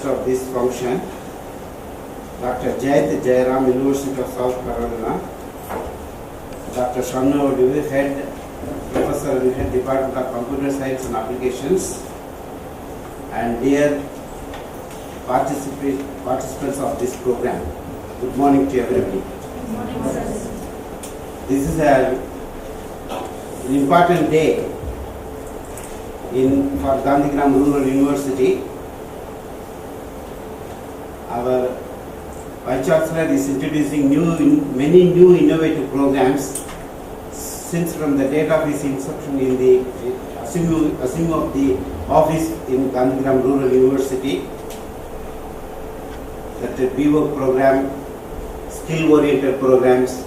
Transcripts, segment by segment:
guest of this function, Dr. GIAN, University of South Carolina, Dr. Renewable, Head Professor in Head Department of Computer Science and Applications, and dear participants of this program. Good morning to everybody. Good morning, sir. This is an important day for Gandhigram Rural University. Our Vice Chancellor is introducing many new innovative programs since from the date of his inception in the assuming of the office in Gandhigram Rural University. That the BWORK program, skill-oriented programs,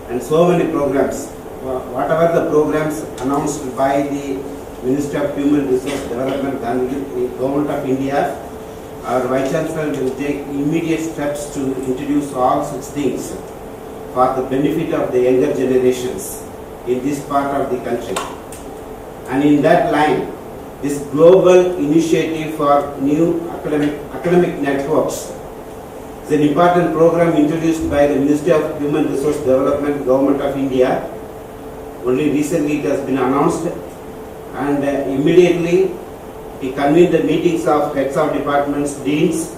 and so many programs. Whatever the programs announced by the Ministry of Human Resource Development, Government of India, our Vice Chancellor will take immediate steps to introduce all such things for the benefit of the younger generations in this part of the country. And in that line, this global initiative for new academic networks is an important program introduced by the Ministry of Human Resource Development, Government of India. Only recently it has been announced, and immediately he convened the meetings of heads of departments, deans,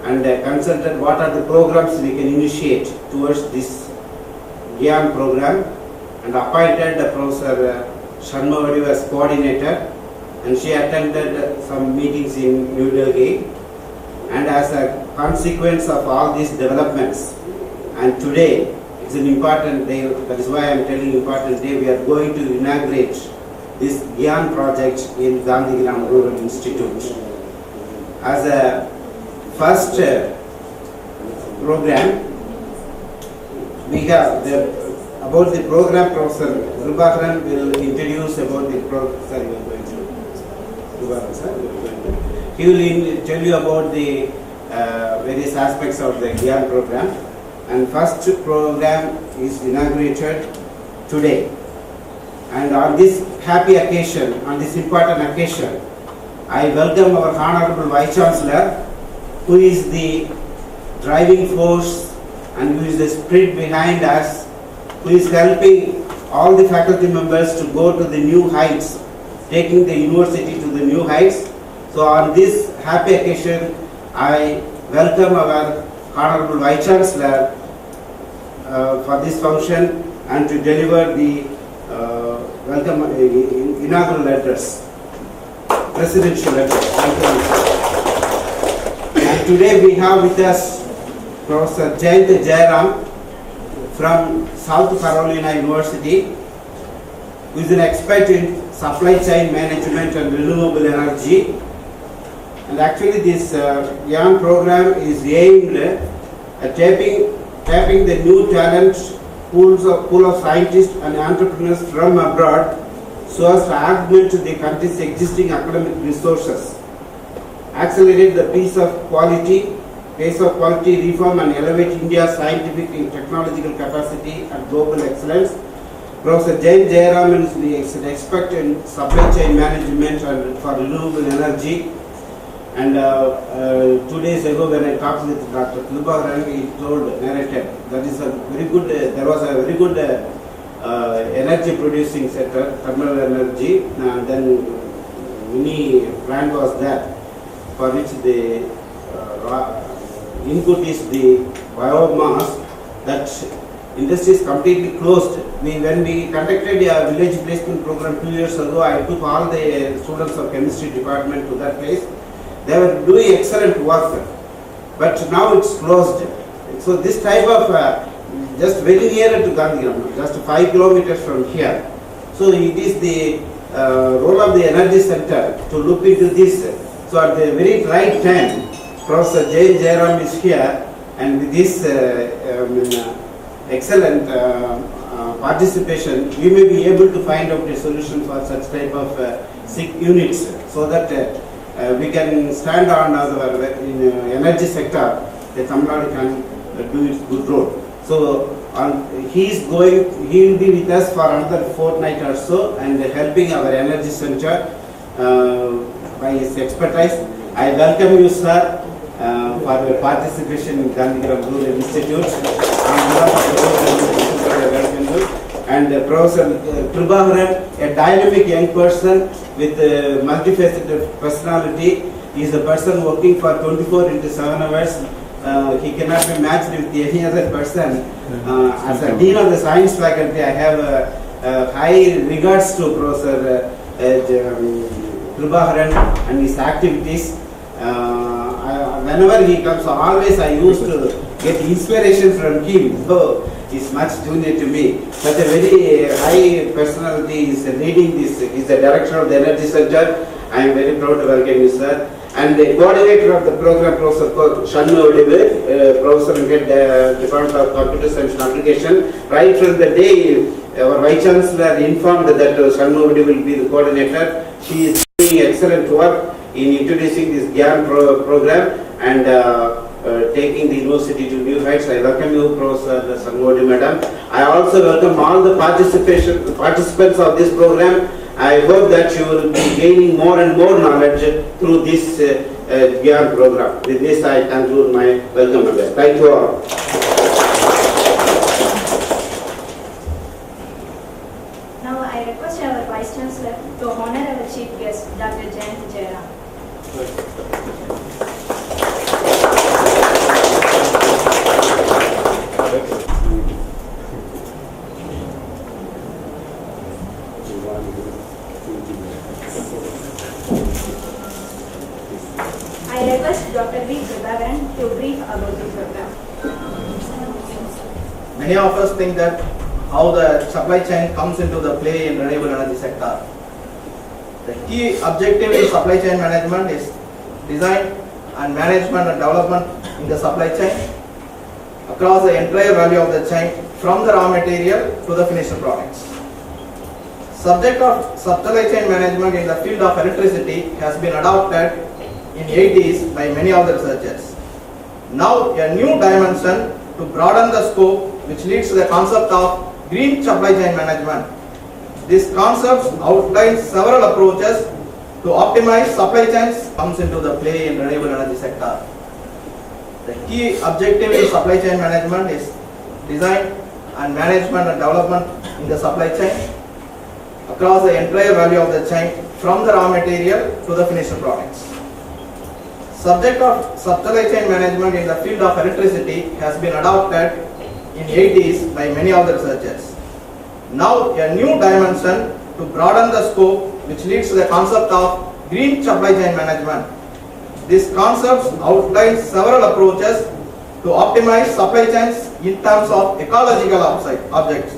and consulted what are the programs we can initiate towards this GIAN program, and appointed Professor Sharma as coordinator, and she attended some meetings in New Delhi. And as a consequence of all these developments, and today it's an important day, that is why I am telling important day, we are going to inaugurate this GIAN project in Gandhigram Rural Institute. As a first program, we have about the program. Professor Prabhakaran will introduce about the program. He will tell you about the various aspects of the GIAN program. And first program is inaugurated today. And on this happy occasion, on this important occasion, I welcome our Honorable Vice Chancellor, who is the driving force and who is the spirit behind us, who is helping all the faculty members to go to the new heights, taking the university to the new heights. So on this happy occasion, I welcome our Honorable Vice Chancellor for this function and to deliver the welcome inaugural address, presidential address. And today we have with us Professor GIAN from South Carolina University, who is an expert in supply chain management and renewable energy. And actually this GIAN program is aimed at tapping the new talent pool of scientists and entrepreneurs from abroad so as to augment the country's existing academic resources, accelerate the pace of quality reform, and elevate India's scientific and technological capacity and global excellence. Professor GIAN is an expert in supply chain management and for renewable energy. And 2 days ago, when I talked with Dr. Prabhakaran, he narrated that is a very good. There was a very good energy producing sector, thermal energy, and then mini plant was there, for which the input is the biomass. That industry is completely closed. When we conducted a village placement program 2 years ago, I took all the students of chemistry department to that place. They were doing excellent work, but now it's closed. So this type of, just very near to Gandhigram, just 5 kilometers from here. So it is the role of the energy center to look into this. So at the very right time, Professor GIAN is here, and with this excellent participation, we may be able to find out a solution for such type of sick units, so that we can stand on our energy sector. The Tamil Nadu can do its good role. So he will be with us for another fortnight or so, and helping our energy center by his expertise. I welcome you, sir, for your participation in Gandhigram Rural Institute. And Professor Prabhakaran, a dynamic young person with a multifaceted personality. He is a person working for 24 into 7 hours. He cannot be matched with any other person. As a Dean of the Science Faculty, I have high regards to Professor Prabhakaran and his activities. Whenever he comes, always I used to get inspiration from him. So he's much junior to me. Such a very high personality is leading this. He's the director of the Energy Center. I am very proud to welcome you, sir. And the coordinator of the program, Professor Renewable, Professor in the Department of Computer Science and Application. Right from the day our Vice Chancellor informed that Renewable will be the coordinator, she is doing excellent work in introducing this GIAN program and taking the university to new heights. I welcome you, Professor Sangodi Madam. I also welcome all the participants of this program. I hope that you will be gaining more and more knowledge through this GIAN program. With this, I conclude my welcome address. Thank you all. Now, I request our Vice Chancellor to honor our Chief Guest, Dr. GIAN. I request Dr. Prabhakaran to brief about the program. Many of us think that how the supply chain comes into the play in renewable energy sector. The key objective in supply chain management is design and management and development in the supply chain across the entire value of the chain from the raw material to the finished products. Subject of supply chain management in the field of electricity has been adopted in 80s by many of the researchers. Now a new dimension to broaden the scope which leads to the concept of green supply chain management. This concept outlines several approaches to optimize supply chains comes into the play in renewable energy sector. The key objective in supply chain management is design and management and development in the supply chain across the entire value of the chain from the raw material to the finished products. Subject of supply chain management in the field of electricity has been adopted in 80s by many of the researchers. Now a new dimension to broaden the scope which leads to the concept of green supply chain management. This concept outlines several approaches to optimize supply chains in terms of ecological objects.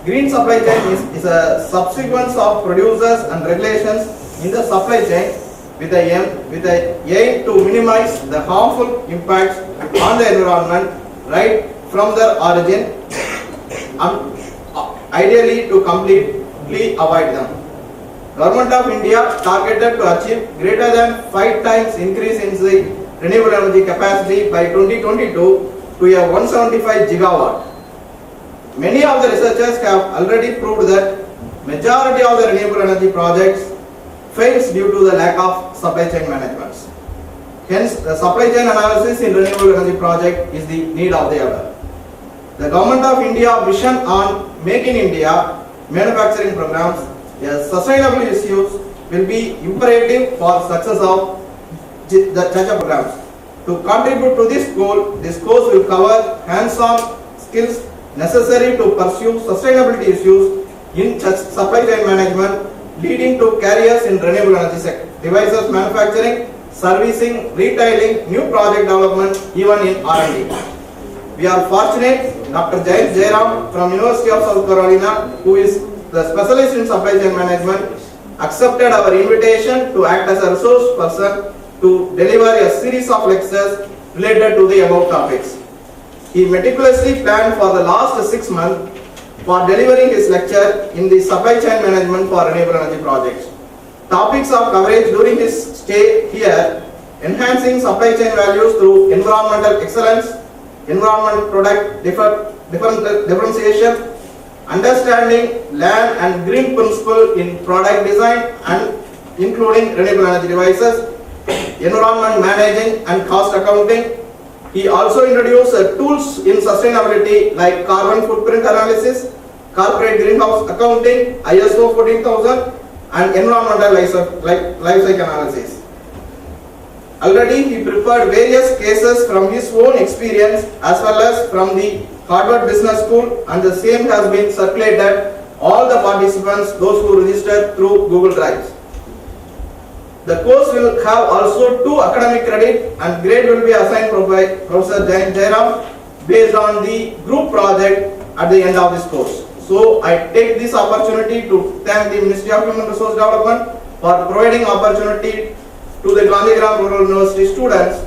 Green supply chain is a subsequence of producers and regulations in the supply chain with the aim to minimize the harmful impacts on the environment right from their origin, and ideally to completely avoid them. Government of India targeted to achieve greater than 5 times increase in the renewable energy capacity by 2022 to a 175 gigawatt. Many of the researchers have already proved that majority of the renewable energy projects fails due to the lack of supply chain management. Hence, the supply chain analysis in renewable energy project is the need of the hour. The Government of India vision on Make in India manufacturing programs, sustainable issues will be imperative for success of such programs. To contribute to this goal, this course will cover hands-on skills necessary to pursue sustainability issues in supply chain management, leading to careers in renewable energy sector, devices manufacturing, servicing, retailing, new project development, even in R&D. We are fortunate Dr. GIAN from University of South Carolina, who is the specialist in supply chain management, accepted our invitation to act as a resource person to deliver a series of lectures related to the above topics. He meticulously planned for the last 6 months for delivering his lecture in the supply chain management for renewable energy projects. Topics of coverage during his stay here: enhancing supply chain values through environmental excellence, environment product differentiation, understanding land and green principle in product design and including renewable energy devices, environment managing and cost accounting. He also introduced tools in sustainability like carbon footprint analysis, corporate greenhouse accounting, ISO 14000, and environmental life cycle analysis. Already he prepared various cases from his own experience as well as from the Harvard Business School, and the same has been circulated all the participants, those who registered through Google Drive. The course will have also 2 academic credit, and grade will be assigned by Professor GIAN based on the group project at the end of this course. So I take this opportunity to thank the Ministry of Human Resource Development for providing opportunity to the Gandhigram Rural University students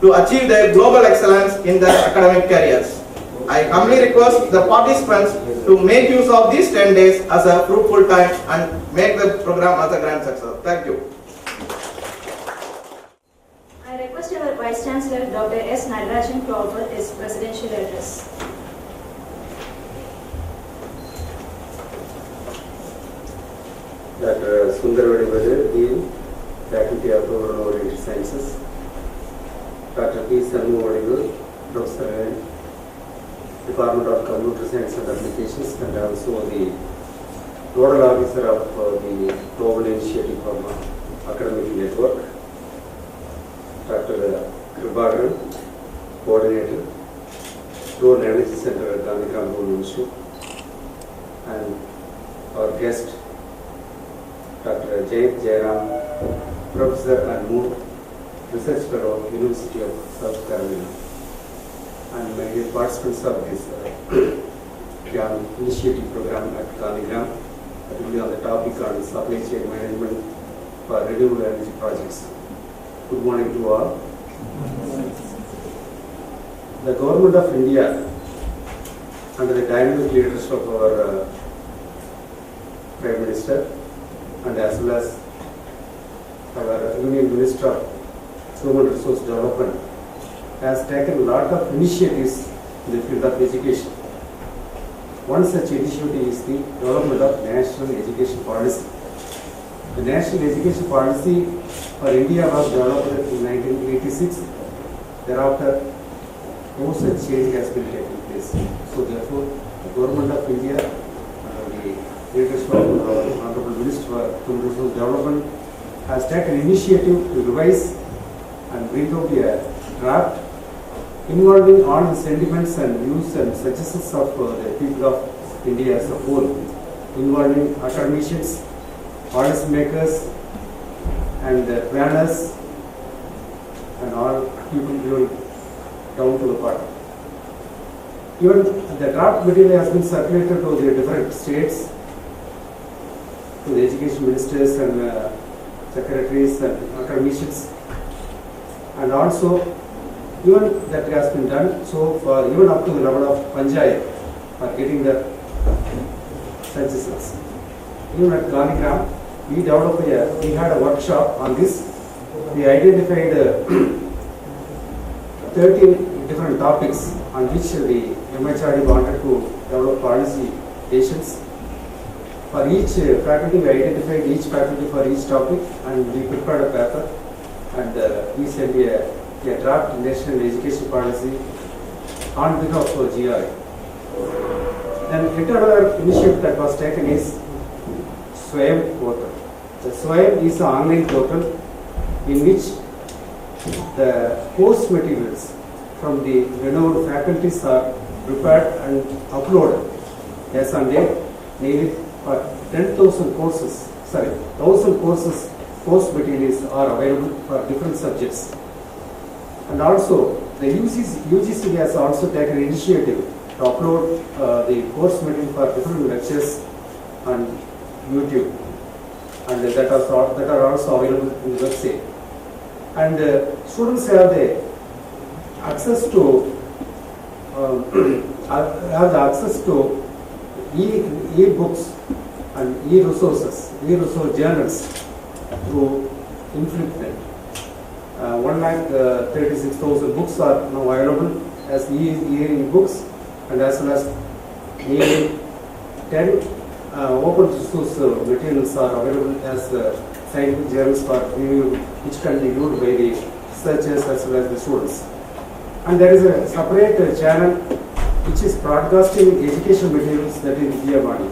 to achieve their global excellence in their academic careers. I humbly request the participants to make use of these 10 days as a fruitful time and make the program as a grand success. Thank you. I request our Vice Chancellor Dr. S. Nagarajan to offer his presidential address. Dr. Sundarvadi Bajar, Dean, Faculty of Rural Oriented Sciences. Dr. P. Sanmu, Professor, Department of Computer Science and Applications, and also the Nodal Officer of the Global Initiative from Academic Network. Dr. Kribagaran, Coordinator, Rural Energy Center at Gandhigram Rural Institute, and our guest, Dr. GIAN, Professor and Moore, Research Fellow, University of South Carolina, and my dear participants of this GIAN initiative program at Gandhigram, particularly on the topic on supply chain management for renewable energy projects. Good morning to all. The Government of India, under the dynamic leadership of our Prime Minister and as well as our Union Minister of Human Resource Development, has taken a lot of initiatives in the field of education. One such initiative is the development of National Education Policy. The National Education Policy for India was developed in 1986. Thereafter, no such change has been taken place. So therefore, the Government of India, the leadership of our Honorable Minister for Human Resource Development, has taken initiative to revise and bring out a draft involving all the sentiments and views and suggestions of the people of India as a whole, involving academicians, policy makers, and planners, and all people down to the bottom. Even the draft material has been circulated to the different states, to the education ministers and secretaries and academicians, and also even that has been done so for even up to the level of Panchayat for getting the suggestions. Even at Gandhigram, we had a workshop on this. We identified 13 different topics on which the MHRD wanted to develop policy decisions. For each faculty, we identified each faculty for each topic, and we prepared a paper, and we sent a draft National Education Policy on behalf of GI. Then another initiative that was taken is SWAYAM portal. The SWAYAM is an online portal in which the course materials from the renowned faculties are prepared and uploaded as on date, nearly for 10,000 courses, 1,000 courses, course materials are available for different subjects. And also, the UGC has also taken initiative to upload the course material for different lectures on YouTube, and that are also available in the website. And students have the access to e-books and e-resources, e-resource journals through Inflict. 1,36,000 books are now available as e-books, and as well as nearly 10 open resource materials are available as scientific journals for review, which can be viewed by the researchers as well as the students. And there is a separate channel which is broadcasting education materials, that is GIAN.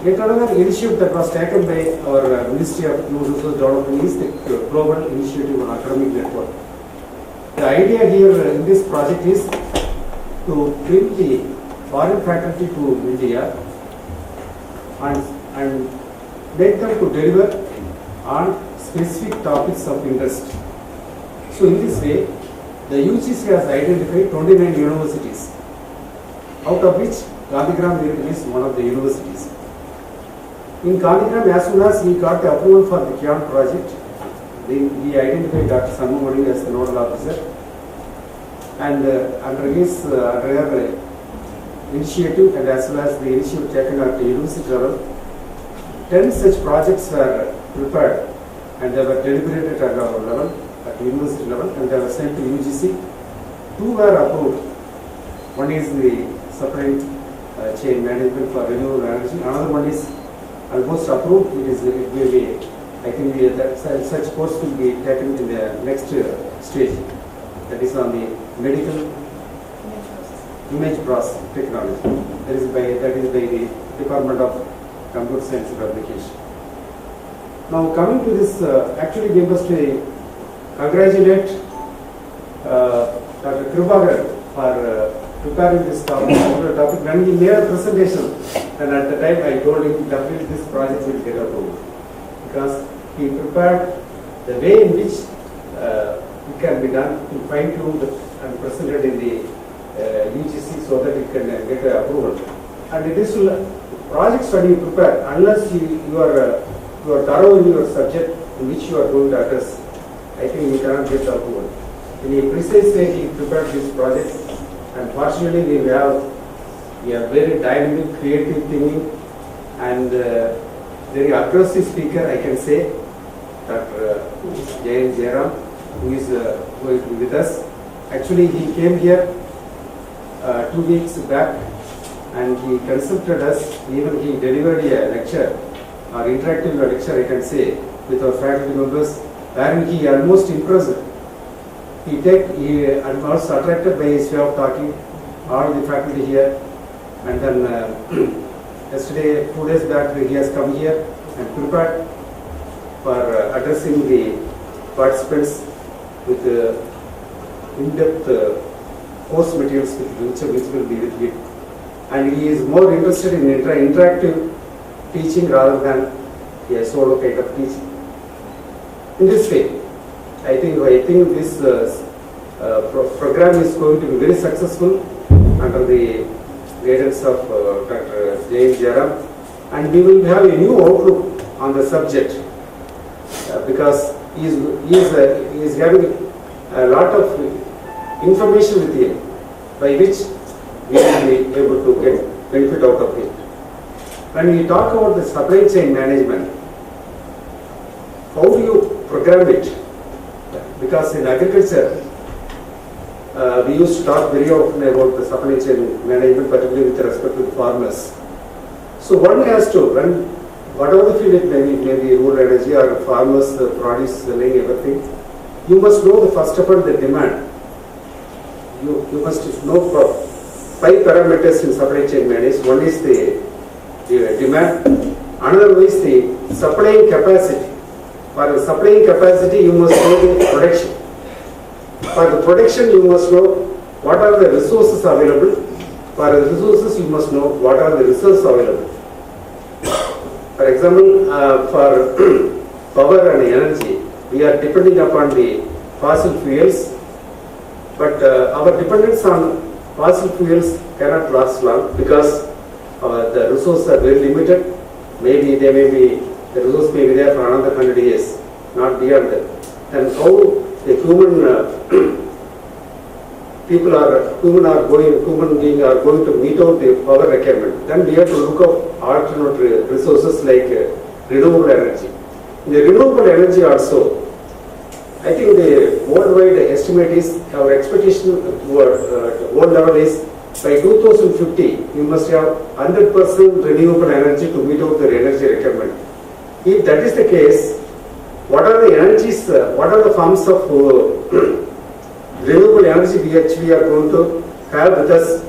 Yet another initiative that was taken by our Ministry of Human Resource Development is the Global Initiative on Academic Network. The idea here in this project is to bring the foreign faculty to India and make them to deliver on specific topics of interest. So in this way, the UGC has identified 29 universities, out of which Gandhigram is one of the universities. In Gandhigram, as soon as we got the approval for the GIAN project, we identified Dr. Sanmumadi as the nodal officer, and under his initiative and as well as the initiative taken at the university level, 10 such projects were prepared and they were deliberated at our level, at the university level, and they were sent to UGC. 2 were approved. One is the supply chain management for renewable energy. Another one is almost approved. It will be, I think such course will be taken in the next stage. That is on the medical image processing technology. That is by the Department of Computer Science and Application. Now coming to this, actually we must congratulate Dr. Kribakar for preparing this topic. When he made a presentation, and at the time I told him definitely this project will get approved, because he prepared the way in which it can be done, to fine-tuned and presented in the UGC so that it can get approval. And it is project study you prepare, unless you are thorough in your subject in which you are going to address, I think you cannot get approval. In a precise way he prepared this project, and fortunately we have very dynamic, creative thinking and very aggressive speaker, I can say, Dr. GIAN, who is with us. Actually he came here 2 weeks back and he consulted us. Even he delivered a lecture, or interactive lecture, I can say, with our faculty members, wherein he almost impressed. He was attracted by his way of talking, all the faculty here. And then yesterday, 2 days back, he has come here and prepared for addressing the participants with in-depth course materials which will be with you. And he is more interested in interactive teaching rather than a solo kind of teaching. In this way, I think this program is going to be very successful under the guidance of Dr. GIAN, and we will have a new outlook on the subject because he is having a lot of information with him by which we will be able to get benefit out of it. When we talk about the supply chain management, how do you program it? Because in agriculture, we used to talk very often about the supply chain management, particularly with respect to the farmers. So one has to, when whatever the field it may be rural energy or farmers, produce, selling, everything, you must know the first of all the demand. You must know 5 parameters in supply chain management. One is the demand, another is the supplying capacity. For the supplying capacity, you must know the production. For the production, you must know what are the resources available. For the resources, you must know what are the reserves available. For example, for power and energy, we are depending upon the fossil fuels, but our dependence on fossil fuels cannot last long because the resources are very limited. Maybe the resource may be there for another 100 years, not beyond that. And how the human beings are going to meet out the power requirement. Then we have to look at alternate resources like renewable energy. In the renewable energy also, I think the worldwide estimate is, our expectation world level is, by 2050, you must have 100% renewable energy to meet out the energy requirement. if that is the case, what are the energies, what are the forms of renewable energy which we are going to have with us?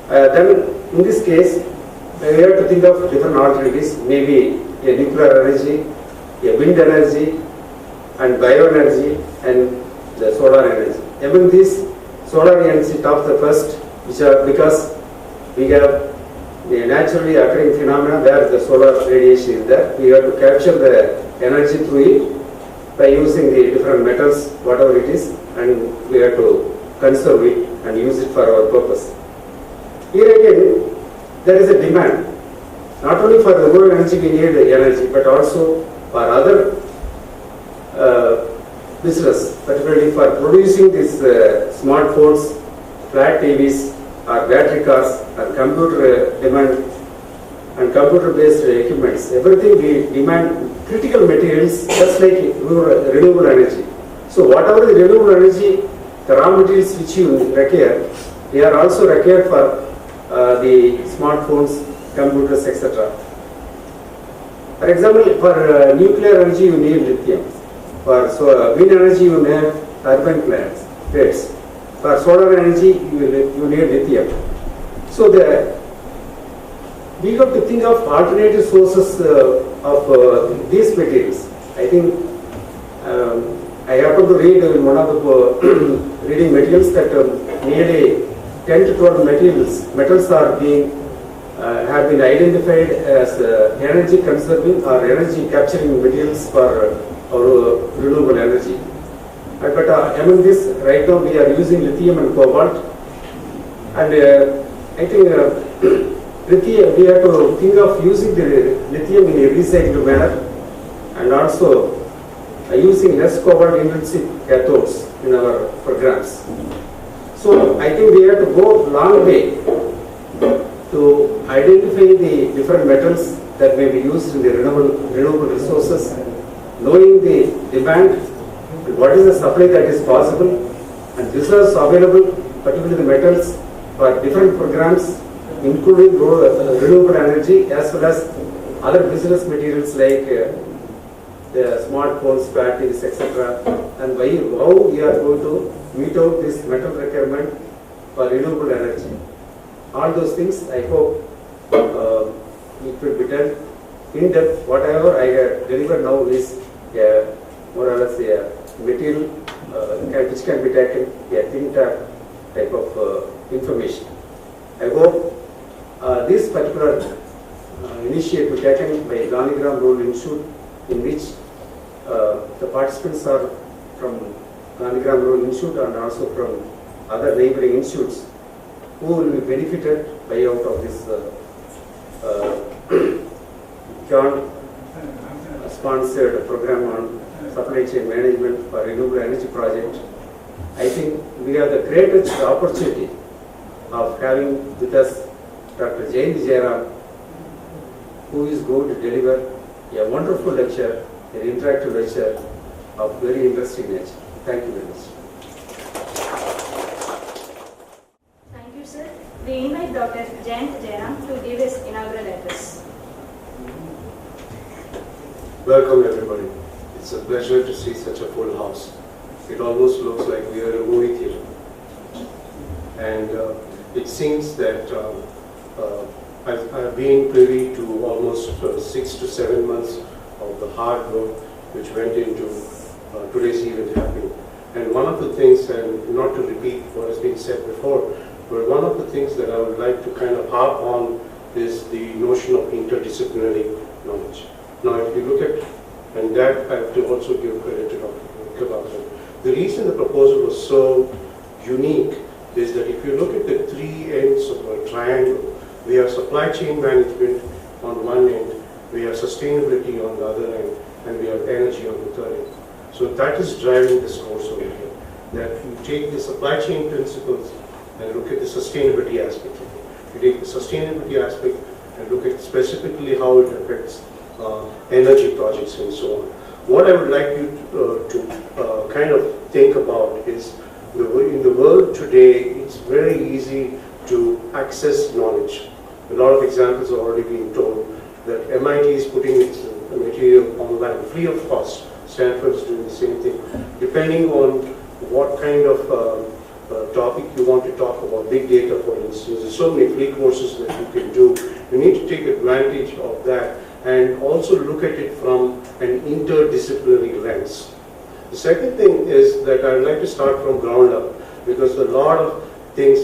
Then in this case, we have to think of different alternatives, maybe a nuclear energy, a wind energy, and bioenergy, and the solar energy. Among these, solar energy top the first, which are because we have the naturally occurring phenomena where the solar radiation is there. We have to capture the energy through it by using the different metals, whatever it is, and we have to conserve it and use it for our purpose. Here again, there is a demand. Not only for the rural energy we need energy, but also for other business, particularly for producing these smartphones, flat TVs, or battery cars, or computer demand, and computer-based equipments. Everything we demand critical materials, just like renewable energy. So whatever the renewable energy, the raw materials which you require, they are also required for the smartphones, computers, etc. For example, for nuclear energy you need lithium. For wind energy you need turbine plates. For solar energy you need lithium. So we have to think of alternative sources of these materials. I think I happened to read in one of the reading materials that nearly 10 to 12 metals are being have been identified as energy conserving or energy capturing materials for our renewable energy. But among this, right now we are using lithium and cobalt, and I think lithium, we have to think of using the lithium in a recycled manner, and also using less cobalt intensive cathodes in our programs. So I think we have to go long way to identify the different metals that may be used in the renewable resources, knowing the demand and what is the supply that is possible, and resources available, particularly the metals, for different programs, including renewable energy as well as other business materials like the smartphones, batteries, etc. And how we are going to meet out this metal requirement for renewable energy. All those things, I hope it will be done in depth. Whatever I deliver now is more or less a material which can be taken a thin type of information. I hope this particular initiative taken by Gandhigram Rural Institute, in which the participants are from Gandhigram Rural Institute and also from other neighboring institutes, who will be benefited by out of this GIAN sponsored program on supply chain management for renewable energy project. I think we have the greatest opportunity of having with us Dr. GIAN, who is going to deliver a wonderful lecture, an interactive lecture of very interesting nature. Thank you very much. Thank you, sir. We invite Dr. GIAN to give his inaugural address. Welcome everybody. It's a pleasure to see such a full house. It almost looks like we are in a movie theater. And it seems that I've been privy to almost 6 to 7 months of the hard work which went into today's event happening. And one of the things, and not to repeat what has been said before, but one of the things that I would like to kind of harp on is the notion of interdisciplinary knowledge. Now, if you look at, and that I have to also give credit to Dr. Kabakar. The reason the proposal was so unique is that if you look at the three ends of a triangle, we have supply chain management on one end, we have sustainability on the other end, and we have energy on the third end. So that is driving this course over here. That you take the supply chain principles and look at the sustainability aspect of it. You take the sustainability aspect and look at specifically how it affects energy projects and so on. What I would like you to kind of think about is, in the world today, it's very easy to access knowledge. A lot of examples are already being told that MIT is putting its material online, free of cost. Stanford is doing the same thing. Depending on what kind of topic you want to talk about, big data for instance, there's so many free courses that you can do. You need to take advantage of that and also look at it from an interdisciplinary lens. The second thing is that I'd like to start from ground up, because a lot of things,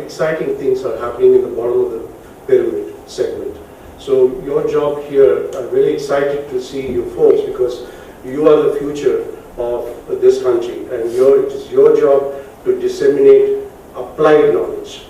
exciting things are happening in the bottom of the pyramid segment. So your job here, I'm very excited to see you folks, because you are the future of this country, and it is your job to disseminate applied knowledge.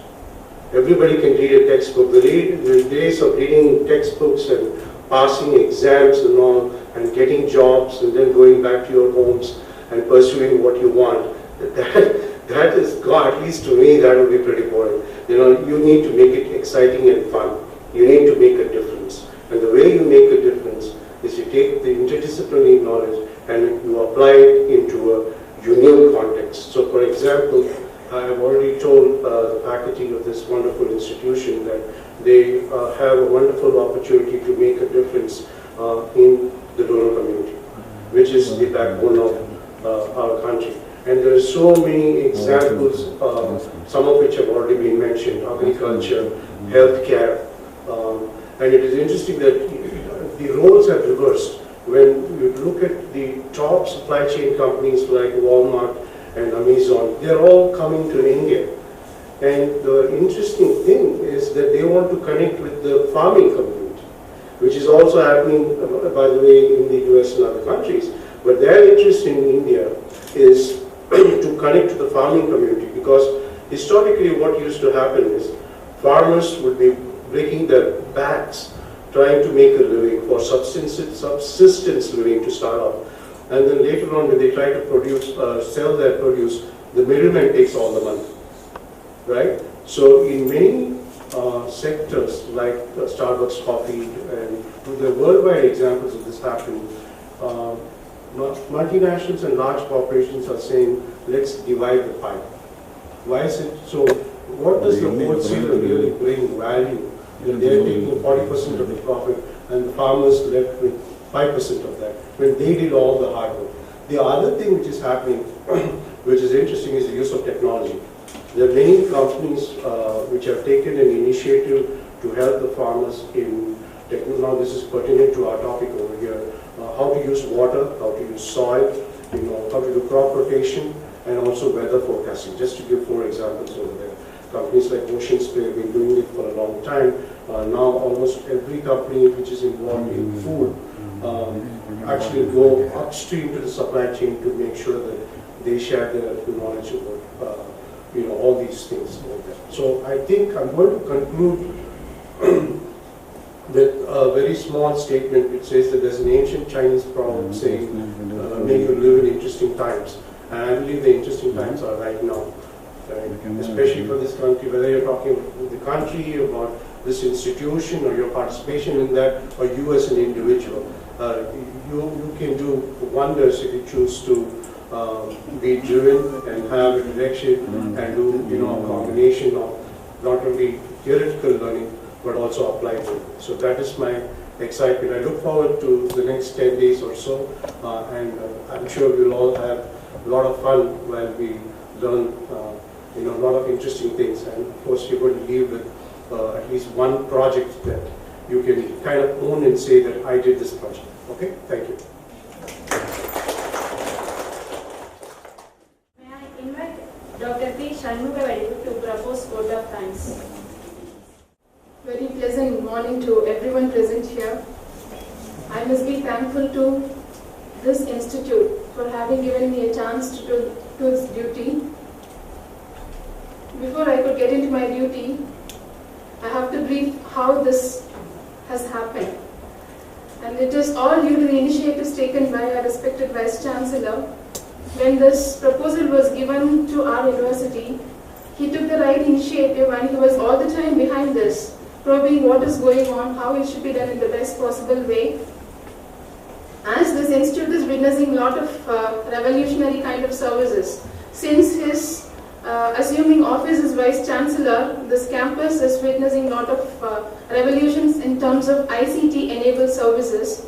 Everybody can read a textbook. The days of reading textbooks and passing exams and all, and getting jobs and then going back to your homes and pursuing what you want, that is gone. At least to me, that would be pretty boring. You know, you need to make it exciting and fun. You need to make a difference. And the way you make a difference is you take the interdisciplinary knowledge and you apply it into a unique context. So for example, I have already told the faculty of this wonderful institution that they have a wonderful opportunity to make a difference in the rural community, which is the backbone of our country. And there are so many examples, some of which have already been mentioned: agriculture, healthcare. And it is interesting that the roles have reversed. When you look at the top supply chain companies like Walmart and Amazon, they're all coming to India. And the interesting thing is that they want to connect with the farming community, which is also happening, by the way, in the US and other countries. But their interest in India is to connect to the farming community, because historically what used to happen is farmers would be breaking their backs trying to make a living for subsistence living to start off. And then later on, when they try to produce, sell their produce, the middleman takes all the money, right? So in many sectors like Starbucks coffee, and there are worldwide examples of this happening, multinationals and large corporations are saying, let's divide the pie. Why is it so? What does the wholesaler really bring value? They're taking 40% of the profit, and the farmers left with 5% of that, when they did all the hard work. The other thing which is happening, which is interesting, is the use of technology. There are many companies which have taken an initiative to help the farmers in technology. Now this is pertinent to our topic over here. How to use water, how to use soil, how to do crop rotation, and also weather forecasting. Just to give 4 examples over there. Companies like Ocean Spray have been doing it for a long time. Now almost every company which is involved in food actually go upstream to the supply chain to make sure that they share their knowledge about all these things like that. So I think I'm going to conclude with a very small statement which says that there's an ancient Chinese proverb saying, may you live in interesting times. And I believe the interesting times are right now. Right? Especially for this country, whether you're talking about the country, about this institution, or your participation in that, or you as an individual. You can do wonders if you choose to be driven and have a direction and do a combination of not only theoretical learning but also applied learning. So that is my excitement. I look forward to the next 10 days or so, and I'm sure we'll all have a lot of fun while we learn a lot of interesting things. And of course, you're going to leave with at least one project that you can kind of own and say that I did this project. Okay, thank you. May I invite Dr. P. Shanmugavadi to propose vote of thanks. Very pleasant morning to everyone present here. I must be thankful to this institute for having given me a chance to do its duty. Before I could get into my duty, I have to brief how this has happened. And it is all due to the initiatives taken by our respected Vice Chancellor. When this proposal was given to our university, he took the right initiative and he was all the time behind this, probing what is going on, how it should be done in the best possible way. As this institute is witnessing a lot of revolutionary kind of services, since his assuming office as Vice Chancellor, this campus is witnessing a lot of revolutions in terms of ICT-enabled services.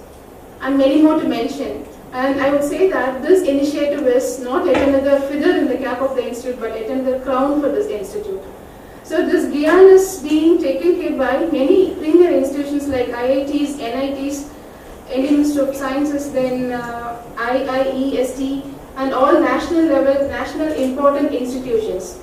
and many more to mention. And I would say that this initiative is not yet another feather in the cap of the institute, but yet another crown for this institute. So this GIAN is being taken care by many premier institutions like IITs, NITs, Indian Institute of Sciences, then IIEST, and all national important institutions.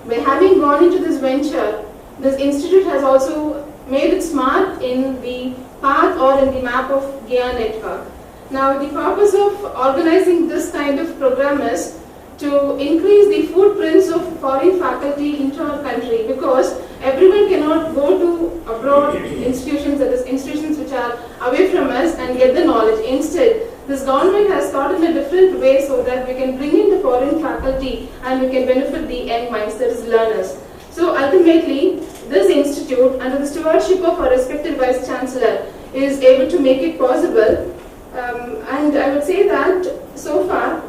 By having gone into this venture, this institute has also made its mark in the path or in the map of GIAN network. Now, the purpose of organizing this kind of program is to increase the footprints of foreign faculty into our country, because everyone cannot go to abroad institutions, that is institutions which are away from us, and get the knowledge. Instead, this government has thought in a different way so that we can bring in the foreign faculty and we can benefit the young minds, that is learners. So ultimately, this institute, under the stewardship of our respected Vice Chancellor, is able to make it possible. And I would say that so far,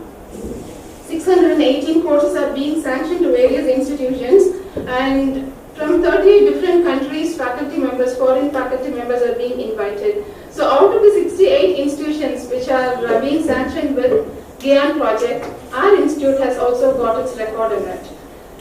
618 courses are being sanctioned to various institutions, and from 30 different countries, faculty members, foreign faculty members are being invited. So out of the 68 institutions which are being sanctioned with GIAN project, our institute has also got its record in it.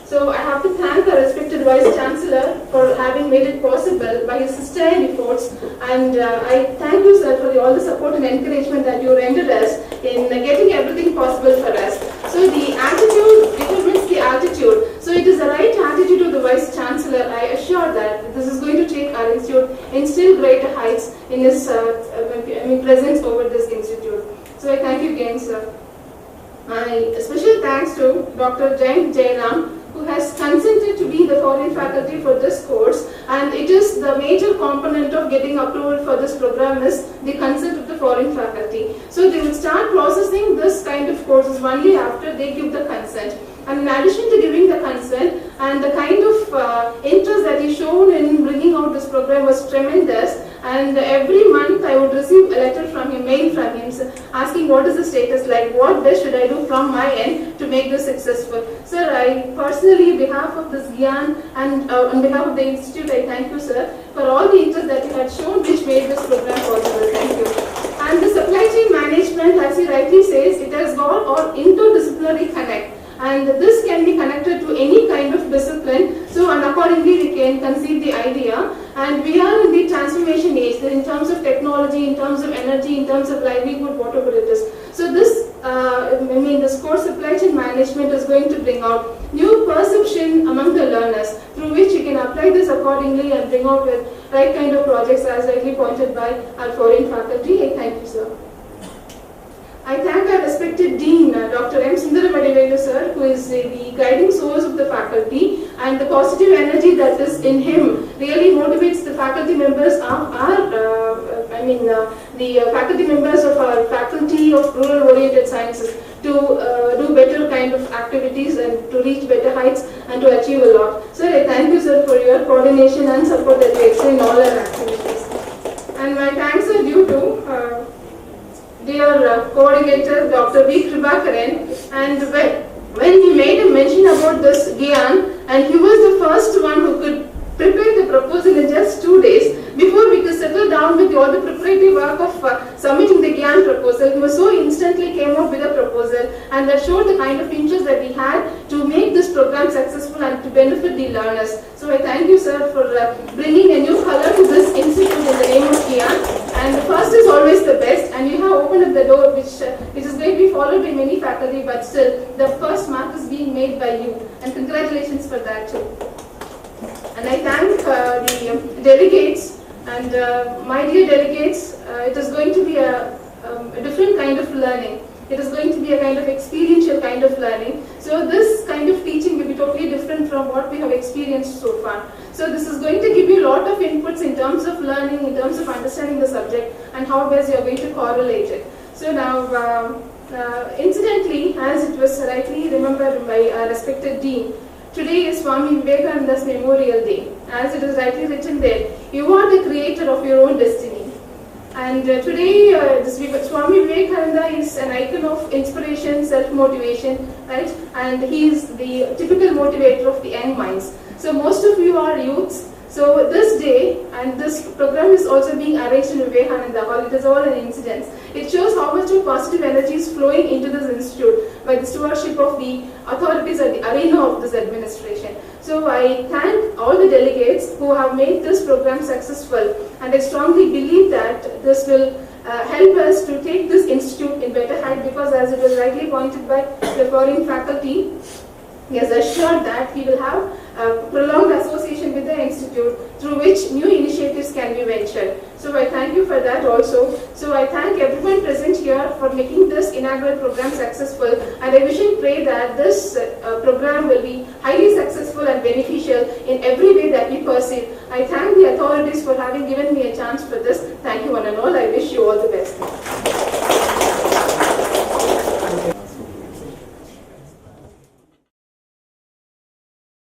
So I have to thank our respected Vice Chancellor for having made it possible by his sustained efforts, and I thank you, sir, for all the support and encouragement that you rendered us in getting everything possible for us. So the attitude determines the altitude. So it is the right attitude of the Vice Chancellor. I assure that this is going to take our institute in still greater heights in his presence over this institute. So I thank you again, sir. My special thanks to Dr. GIAN, who has consented to be the foreign faculty for this course, and it is the major component of getting approval for this program is the consent of the foreign faculty. So they will start processing this kind of courses only after they give the consent. And in addition to giving the consent, and the kind of interest that is shown in bringing out this program was tremendous, and every month I would receive a letter from him, mail from him, asking what is the status like, what best should I do from my end to make this successful. Sir, I personally, on behalf of this GIAN and on behalf of the institute, I thank you, sir, for all the interest that you had shown which made this program possible. Thank you. And the supply chain management, as he rightly says, it has got all interdisciplinary connect. And this can be connected to any kind of discipline, so and accordingly we can conceive the idea. And we are in the transformation age, in terms of technology, in terms of energy, in terms of livelihood, whatever it is. So this, this course supply chain management is going to bring out new perception among the learners, through which you can apply this accordingly and bring out with right kind of projects as rightly pointed by our foreign faculty. I thank you, sir. I thank our respected Dean, Dr. M. Sundaramadivellu sir, who is the guiding source of the faculty, and the positive energy that is in him really motivates the faculty members of our, the faculty members of our faculty of rural-oriented sciences to do better kind of activities and to reach better heights and to achieve a lot. Sir, I thank you, sir, for your coordination and support that you extend in all our activities. And my thanks are due to dear coordinator Dr. V. Kribakaran, and when he made a mention about this GIAN, and he was the first one who could prepare the proposal in just 2 days before we could settle down with all the preparatory work of submitting the GIAN proposal. He was so instantly came up with a proposal, and that showed the kind of interest that we had to make this program successful and to benefit the learners. So I thank you, sir, for bringing a new color to this institute in the name of GIAN. And the first is always the best, and you have opened up the door which is going to be followed by many faculty, but still the first mark is being made by you, and congratulations for that too. And I thank the delegates, and my dear delegates, it is going to be a different kind of learning. It is going to be a kind of experiential kind of learning. So this kind of teaching will be totally different from what we have experienced so far. So this is going to give you a lot of inputs in terms of learning, in terms of understanding the subject, and how best you are going to correlate it. So now, incidentally, as it was rightly remembered by our respected Dean, today is Swami Vivekananda's Memorial Day. As it is rightly written there, you are the creator of your own destiny. And today, Swami Vivekananda is an icon of inspiration, self-motivation, right? And he is the typical motivator of the young minds. So most of you are youths. So this day, and this program is also being arranged in Vivekananda Hall, it is all an incident. It shows how much of positive energy is flowing into this institute by the stewardship of the authorities at the arena of this administration. So I thank all the delegates who have made this program successful, and I strongly believe that this will help us to take this institute in better height, because as it was rightly pointed by the foreign faculty, he has assured that he will have a prolonged association with the institute through which new initiatives can be ventured. So I thank you for that also. So I thank everyone present here for making this inaugural program successful, and I wish and pray that this program will be highly successful and beneficial in every way that we perceive. I thank the authorities for having given me a chance for this. Thank you one and all. I wish you all the best.